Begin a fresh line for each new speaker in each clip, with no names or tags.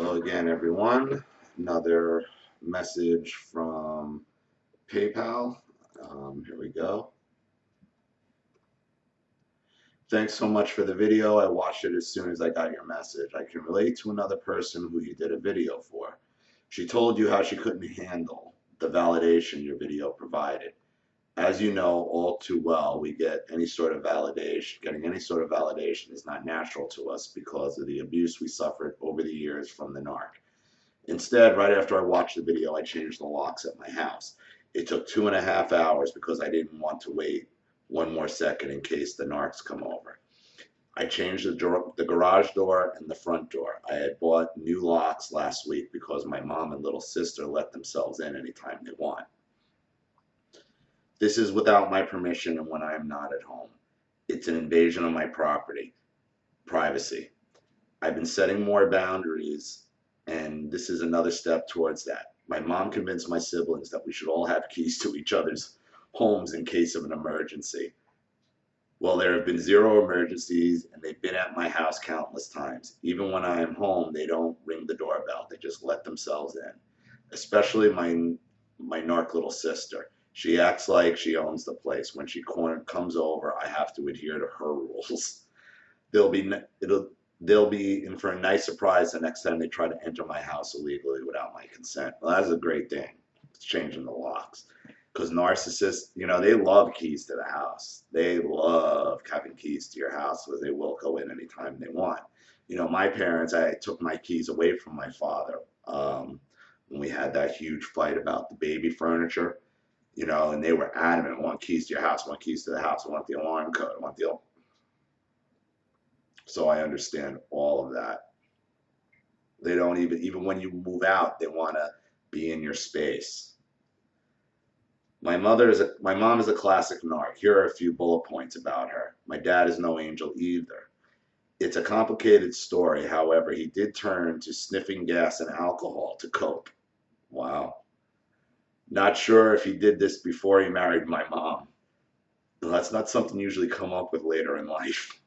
Hello again, everyone. Another message from PayPal. Here we go. Thanks so much for the video. I watched it as soon as I got your message. I can relate to another person who you did a video for. She told you how she couldn't handle the validation your video provided. As you know all too well, we get any sort of validation. Getting any sort of validation is not natural to us because of the abuse we suffered over the years from the narc. Instead, right after I watched the video, I changed the locks at my house. It took 2.5 hours because I didn't want to wait one more second in case the narcs come over. I changed the garage door and the front door. I had bought new locks last week because my mom and little sister let themselves in anytime they want. This is without my permission and when I am not at home. It's an invasion of my privacy. I've been setting more boundaries, and this is another step towards that. My mom convinced my siblings that we should all have keys to each other's homes in case of an emergency. Well, there have been zero emergencies, and they've been at my house countless times. Even when I am home, they don't ring the doorbell. They just let themselves in. Especially my narc little sister. She acts like she owns the place. When she comes over, I have to adhere to her rules. They'll be in for a nice surprise the next time they try to enter my house illegally without my consent. Well, that's a great thing. It's changing the locks. Because narcissists, they love keys to the house. They love having keys to your house because they will go in anytime they want. My parents, I took my keys away from my father when we had that huge fight about the baby furniture, and they were adamant, I want keys to your house, I want keys to the house, I want the alarm code, I want the. So I understand all of that. They don't even when you move out, they want to be in your space. My mom is a classic narc. Here are a few bullet points about her. My dad is no angel either. It's a complicated story. However, he did turn to sniffing gas and alcohol to cope. Wow. Not sure if he did this before he married my mom. That's not something you usually come up with later in life.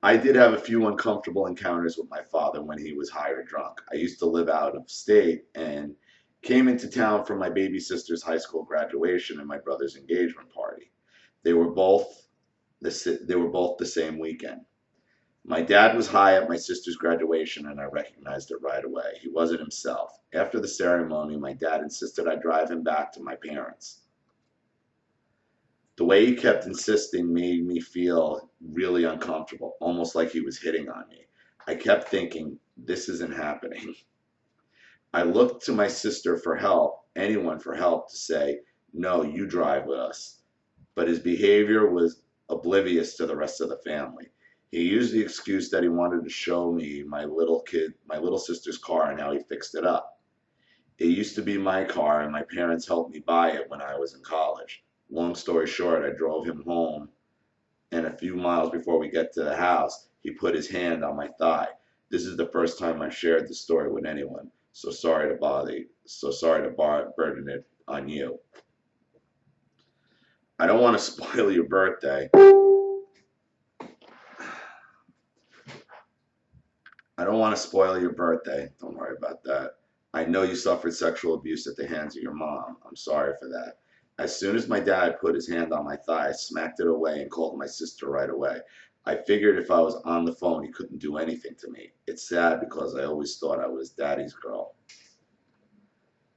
I did have a few uncomfortable encounters with my father when he was high or drunk. I used to live out of state and came into town for my baby sister's high school graduation and my brother's engagement party. They were both the same weekend. My dad was high at my sister's graduation and I recognized it right away. He wasn't himself. After the ceremony, my dad insisted I drive him back to my parents. The way he kept insisting made me feel really uncomfortable, almost like he was hitting on me. I kept thinking, this isn't happening. I looked to my sister for help, anyone for help, to say, no, you drive with us. But his behavior was oblivious to the rest of the family. He used the excuse that he wanted to show me my little sister's car and how he fixed it up. It used to be my car and my parents helped me buy it when I was in college. Long story short, I drove him home, and a few miles before we get to the house, he put his hand on my thigh. This is the first time I've shared this story with anyone, so sorry to bother you. So sorry to burden it on you. I don't want to spoil your birthday. I don't want to spoil your birthday. Don't worry about that. I know you suffered sexual abuse at the hands of your mom. I'm sorry for that. As soon as my dad put his hand on my thigh, I smacked it away and called my sister right away. I figured if I was on the phone, he couldn't do anything to me. It's sad because I always thought I was daddy's girl.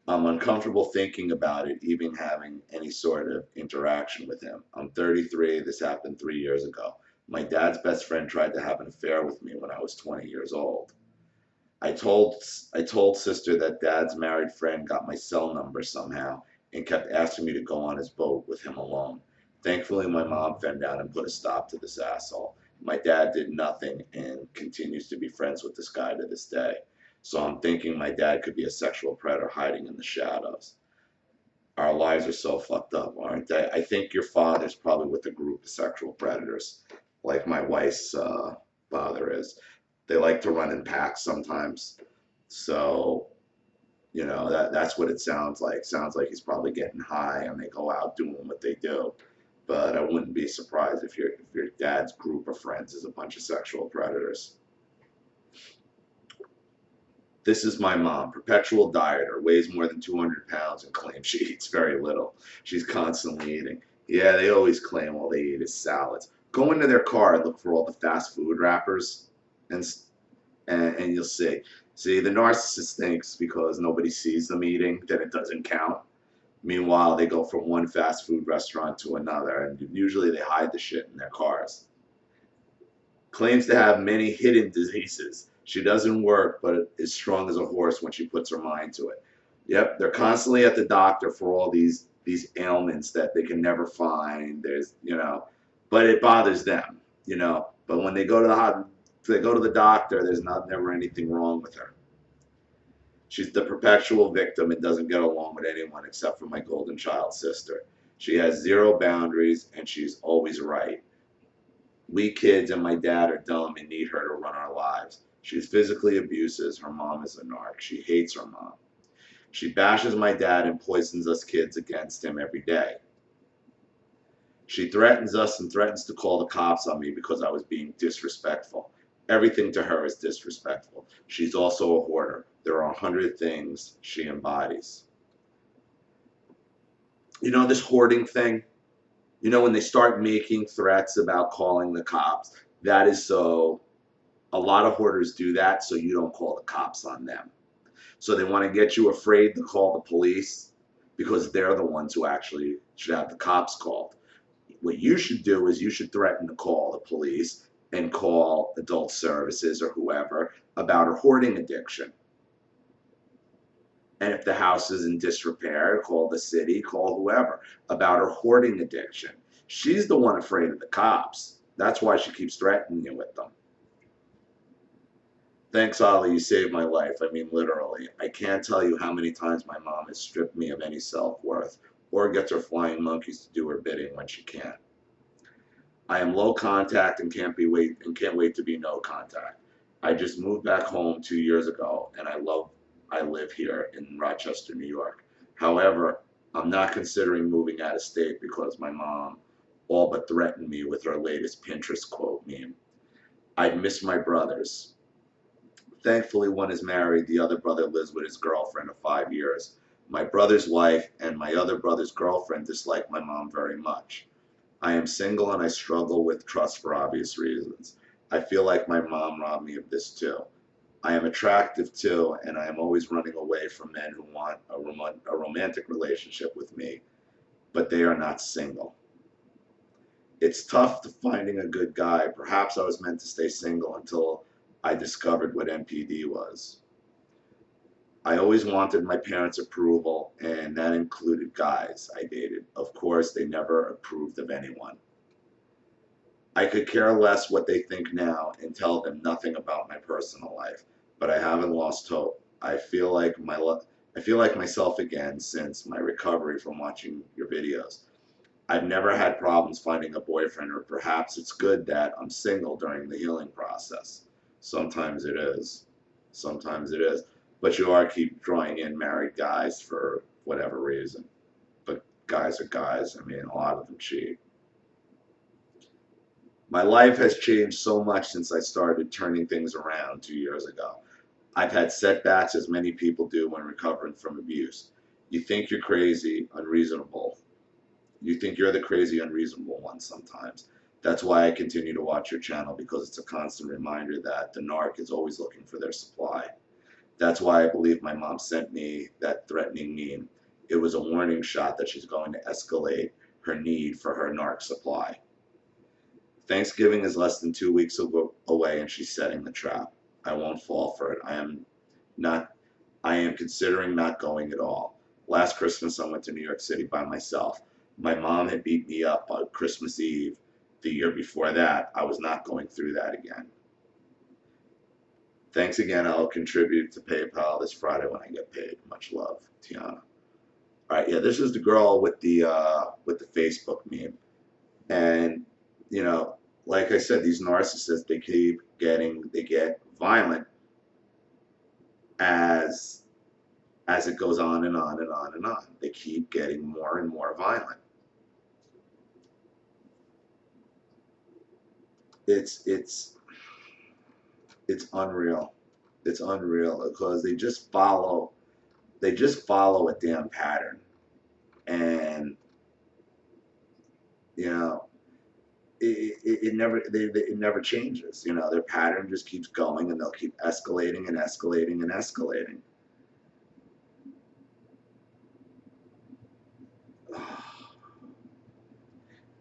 I'm uncomfortable thinking about it, even having any sort of interaction with him. I'm 33. This happened 3 years ago. My dad's best friend tried to have an affair with me when I was 20 years old. I told sister that dad's married friend got my cell number somehow and kept asking me to go on his boat with him alone. Thankfully, my mom found out and put a stop to this asshole. My dad did nothing and continues to be friends with this guy to this day. So I'm thinking my dad could be a sexual predator hiding in the shadows. Our lives are so fucked up, aren't they? I think your father's probably with a group of sexual predators, like my wife's father is. They like to run in packs sometimes. So, that's what it sounds like. Sounds like he's probably getting high and they go out doing what they do. But I wouldn't be surprised if your dad's group of friends is a bunch of sexual predators. This is my mom, perpetual dieter, weighs more than 200 pounds and claims she eats very little. She's constantly eating. Yeah, they always claim all they eat is salads. Go into their car and look for all the fast food wrappers, and and you'll see. See, the narcissist thinks because nobody sees them eating that it doesn't count. Meanwhile, they go from one fast food restaurant to another, and usually they hide the shit in their cars. Claims to have many hidden diseases. She doesn't work, but is strong as a horse when she puts her mind to it. Yep, they're constantly at the doctor for all these ailments that they can never find. There's, but it bothers them, But when they go to the doctor, there's never anything wrong with her. She's the perpetual victim and doesn't get along with anyone except for my golden child sister. She has zero boundaries and she's always right. We kids and my dad are dumb and need her to run our lives. She's physically abuses. Her mom is a narc. She hates her mom. She bashes my dad and poisons us kids against him every day. She threatens us and threatens to call the cops on me because I was being disrespectful. Everything to her is disrespectful. She's also a hoarder. There are 100 things she embodies. This hoarding thing? When they start making threats about calling the cops, that is so, a lot of hoarders do that so you don't call the cops on them. So they want to get you afraid to call the police because they're the ones who actually should have the cops called. What you should do is you should threaten to call the police and call adult services or whoever about her hoarding addiction. And if the house is in disrepair, call the city, call whoever about her hoarding addiction. She's the one afraid of the cops. That's why she keeps threatening you with them. Thanks, Ollie, you saved my life. I mean, literally. I can't tell you how many times my mom has stripped me of any self-worth or gets her flying monkeys to do her bidding when she can't. I am low contact and can't wait to be no contact. I just moved back home 2 years ago, and I live here in Rochester, New York. However, I'm not considering moving out of state because my mom all but threatened me with her latest Pinterest quote meme. I'd miss my brothers. Thankfully, one is married. The other brother lives with his girlfriend of 5 years. My brother's wife and my other brother's girlfriend dislike my mom very much. I am single and I struggle with trust for obvious reasons. I feel like my mom robbed me of this too. I am attractive too, and I am always running away from men who want a romantic relationship with me, but they are not single. It's tough to finding a good guy. Perhaps I was meant to stay single until I discovered what NPD was. I always wanted my parents' approval, and that included guys I dated. Of course, they never approved of anyone. I could care less what they think now and tell them nothing about my personal life, but I haven't lost hope. I feel like myself again since my recovery from watching your videos. I've never had problems finding a boyfriend, or perhaps it's good that I'm single during the healing process. Sometimes it is. Sometimes it is. But you are keep drawing in married guys for whatever reason. But guys are guys. I mean, a lot of them cheat. My life has changed so much since I started turning things around 2 years ago. I've had setbacks as many people do when recovering from abuse. You think you're crazy, unreasonable. You think you're the crazy, unreasonable one sometimes. That's why I continue to watch your channel, because it's a constant reminder that the narc is always looking for their supply. That's why I believe my mom sent me that threatening meme. It was a warning shot that she's going to escalate her need for her narc supply. Thanksgiving is less than 2 weeks away and she's setting the trap. I won't fall for it. I am considering not going at all. Last Christmas I went to New York City by myself. My mom had beat me up on Christmas Eve. The year before that, I was not going through that again. Thanks again. I'll contribute to PayPal this Friday when I get paid. Much love, Tiana. All right, yeah, this is the girl with the Facebook meme, and like I said, these narcissists, they get violent as it goes on and on and on and on. They keep getting more and more violent. It's unreal. It's unreal because they just follow a damn pattern. And, you know, it never changes. You know, their pattern just keeps going, and they'll keep escalating and escalating and escalating.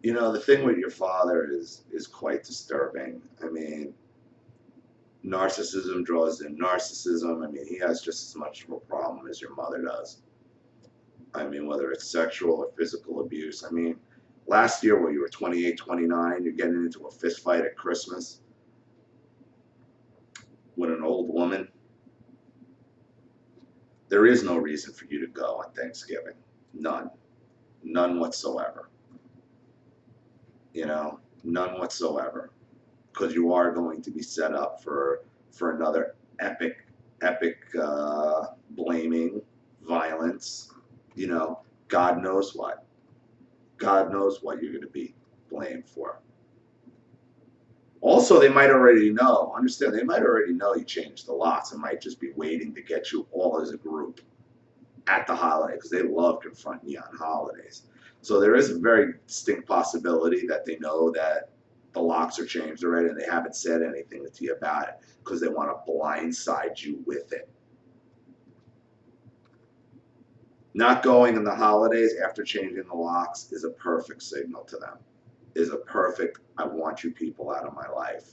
You know, the thing with your father is quite disturbing. I mean, narcissism draws in narcissism. I mean, he has just as much of a problem as your mother does. I mean, whether it's sexual or physical abuse. I mean, last year, when you were 28, 29, you're getting into a fist fight at Christmas with an old woman. There is no reason for you to go on Thanksgiving. None. None whatsoever. You know, none whatsoever. Because you are going to be set up for another epic blaming, violence. You know, God knows what. God knows what you're going to be blamed for. Also, they might already know. Understand, they might already know you changed the locks and might just be waiting to get you all as a group at the holiday, because they love confronting you on holidays. So there is a very distinct possibility that they know that the locks are changed already and they haven't said anything to you about it because they want to blindside you with it. Not going in the holidays after changing the locks is a perfect signal to them. Is a perfect, I want you people out of my life.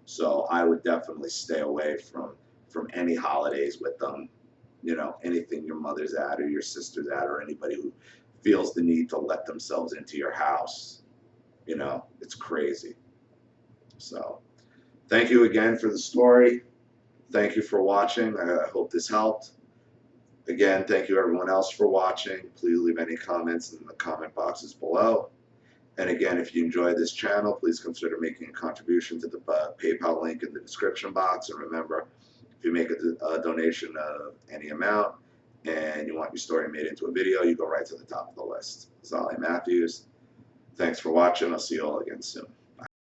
So I would definitely stay away from any holidays with them. You know, anything your mother's at or your sister's at or anybody who feels the need to let themselves into your house. You know, it's crazy. So thank you again for the story. Thank you for watching. I hope this helped. Again, thank you everyone else for watching. Please leave any comments in the comment boxes below. And again, if you enjoyed this channel, please consider making a contribution to the PayPal link in the description box. And remember, if you make a donation of any amount and you want your story made into a video, you go right to the top of the list. Zali Matthews. Thanks for watching. I'll see you all again soon.